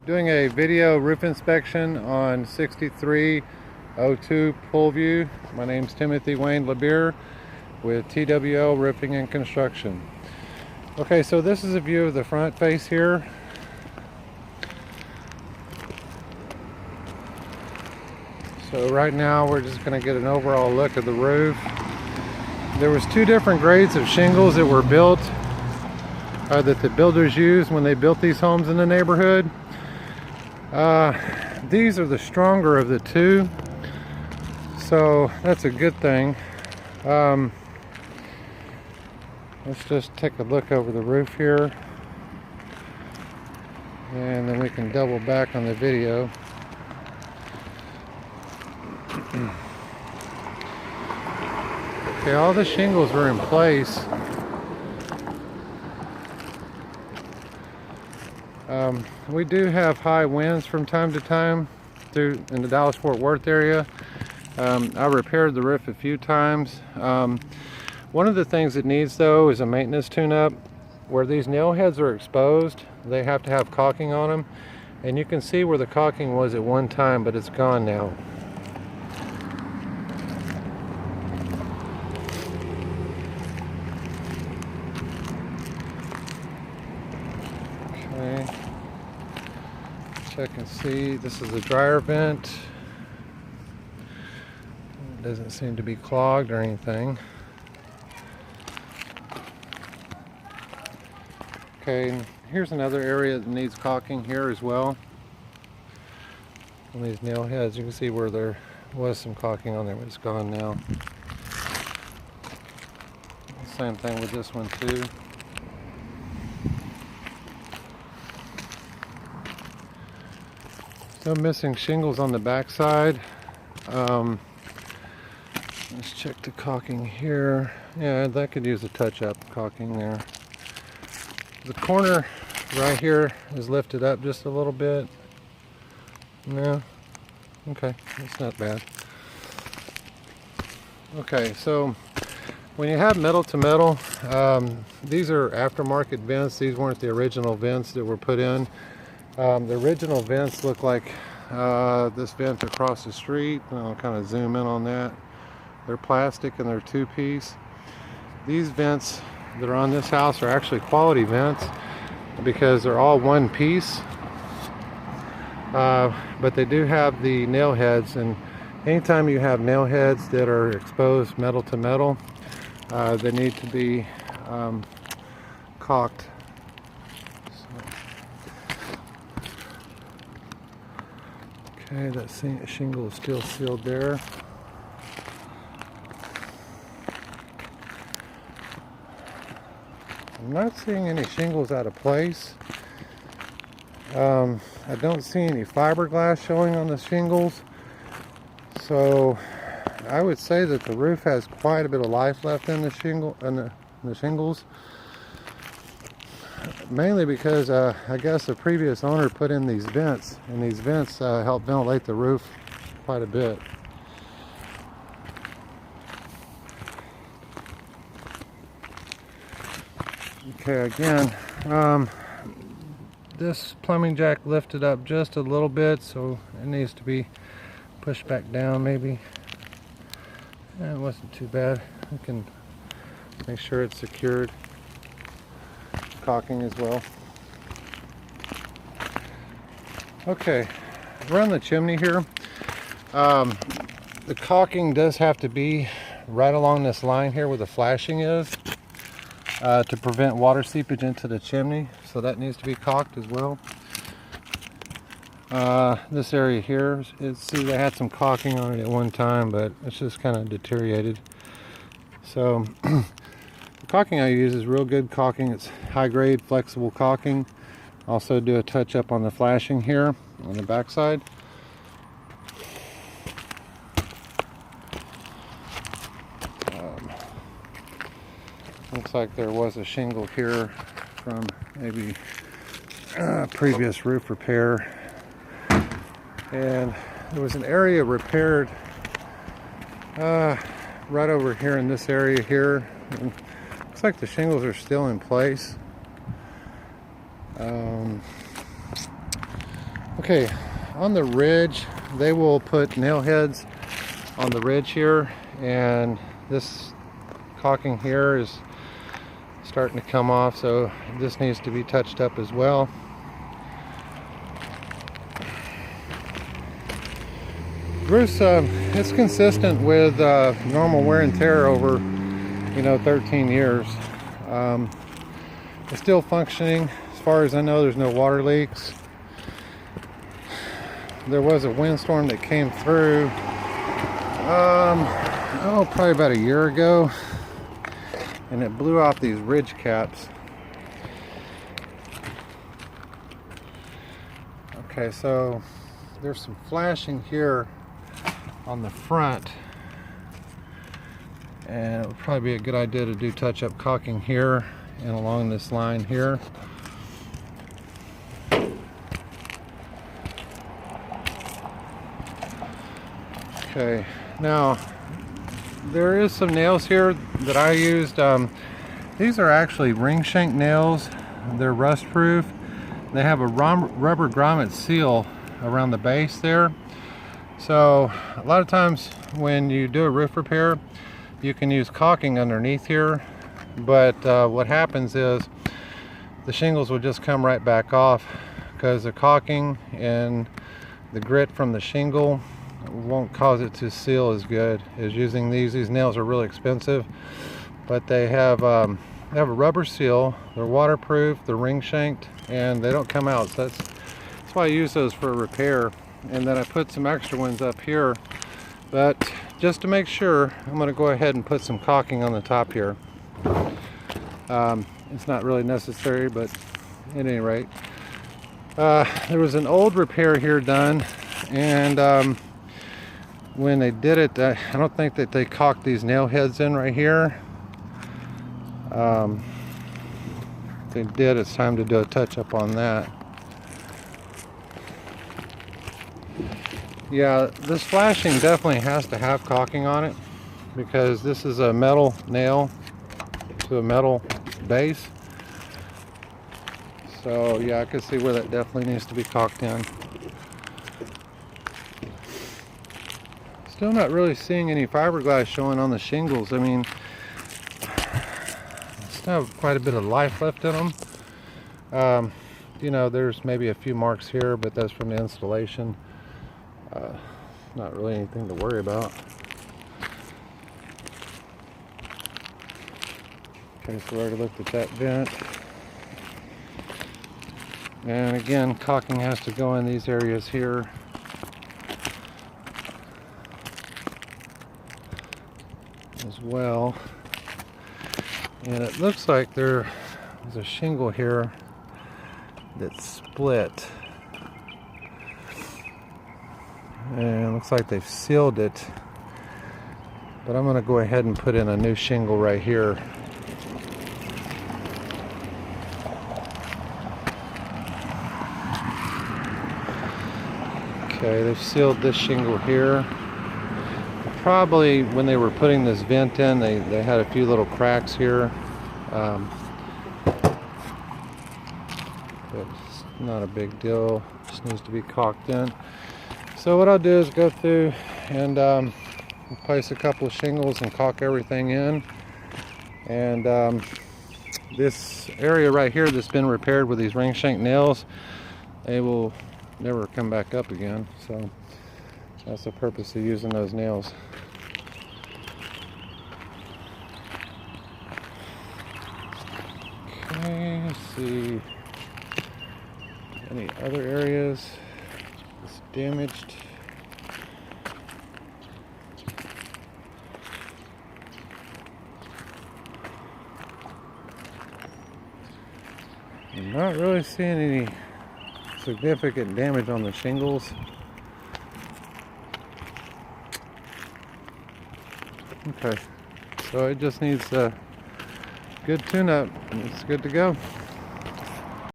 doing a video roof inspection on 6302 Poolview. My name's Timothy Wayne LeBeer with TWL Roofing and Construction. Okay, so this is a view of the front face here. So right now we're just going to get an overall look at the roof. There was two different grades of shingles that were built that the builders used when they built these homes in the neighborhood. These are the stronger of the two, so that's a good thing. Let's just take a look over the roof here, and then we can double back on the video. Okay, all the shingles were in place. We do have high winds from time to time in the Dallas-Fort Worth area. I repaired the roof a few times. One of the things it needs though is a maintenance tune-up. Where these nail heads are exposed, they have to have caulking on them, and you can see where the caulking was at one time, but it's gone now. Okay, check and see. This is a dryer vent. It doesn't seem to be clogged or anything. Okay, here's another area that needs caulking here as well. On these nail heads, you can see where there was some caulking on there, but it's gone now. Same thing with this one too. Still missing shingles on the back side. Let's check the caulking here. Yeah, that could use a touch-up caulking there. The corner right here is lifted up just a little bit. No, okay, that's not bad. Okay, so when you have metal to metal, these are aftermarket vents. These weren't the original vents that were put in. The original vents look like this vent across the street. I'll kind of zoom in on that. They're plastic and they're two-piece. These vents that are on this house are actually quality vents because they're all one piece. But they do have the nail heads, and anytime you have nail heads that are exposed metal to metal, they need to be caulked. Okay, that shingle is still sealed there. I'm not seeing any shingles out of place. I don't see any fiberglass showing on the shingles. So I would say that the roof has quite a bit of life left in the shingles. Mainly because I guess the previous owner put in these vents, and these vents help ventilate the roof quite a bit. Okay, again, this plumbing jack lifted up just a little bit, so it needs to be pushed back down maybe. It wasn't too bad. We can make sure it's secured. Caulking as well. Okay, around the chimney here, the caulking does have to be right along this line here where the flashing is to prevent water seepage into the chimney, so that needs to be caulked as well. This area here, see they had some caulking on it at one time, but it's just kind of deteriorated. So the caulking I use is real good caulking. It's high grade flexible caulking. Also do a touch up on the flashing here on the back side. Looks like there was a shingle here from maybe previous roof repair, and there was an area repaired right over here in this area here. And looks like the shingles are still in place. Okay, on the ridge, they will put nail heads on the ridge here, and this caulking here is starting to come off, so this needs to be touched up as well. Roof, it's consistent with normal wear and tear over 13 years. It's still functioning. As far as I know, there's no water leaks. There was a windstorm that came through probably about a year ago, and it blew off these ridge caps. Okay, so there's some flashing here on the front, and it would probably be a good idea to do touch-up caulking here and along this line here. Okay, now there is some nails here that I used. These are actually ring shank nails. They're rust proof. They have a rubber grommet seal around the base there. So a lot of times when you do a roof repair, you can use caulking underneath here, but what happens is the shingles will just come right back off because the caulking and the grit from the shingle won't cause it to seal as good as using these. These nails are really expensive, but they have a rubber seal. They're waterproof, they're ring shanked, and they don't come out. So that's why I use those for repair. And then I put some extra ones up here, but just to make sure, I'm going to go ahead and put some caulking on the top here. It's not really necessary, but at any rate, there was an old repair here done, and when they did it, I don't think that they caulked these nail heads in right here. If they did, it's time to do a touch-up on that. Yeah, this flashing definitely has to have caulking on it because this is a metal nail to a metal base. So yeah, I can see where that definitely needs to be caulked in. Still not really seeing any fiberglass showing on the shingles. I mean, still have quite a bit of life left in them. There's maybe a few marks here, but that's from the installation. Not really anything to worry about. Okay, so we already looked at that vent. And again, caulking has to go in these areas here. As well. And it looks like there's a shingle here that's split. And it looks like they've sealed it, but I'm going to go ahead and put in a new shingle right here. Okay, they've sealed this shingle here. Probably when they were putting this vent in, they had a few little cracks here, but it's not a big deal. Just needs to be caulked in. So what I'll do is go through and place a couple of shingles and caulk everything in. And this area right here that's been repaired with these ring shank nails, they will never come back up again. So that's the purpose of using those nails. Okay, let's see. Any other areas that's damaged? I'm not really seeing any significant damage on the shingles. Okay, so it just needs a good tune-up and it's good to go.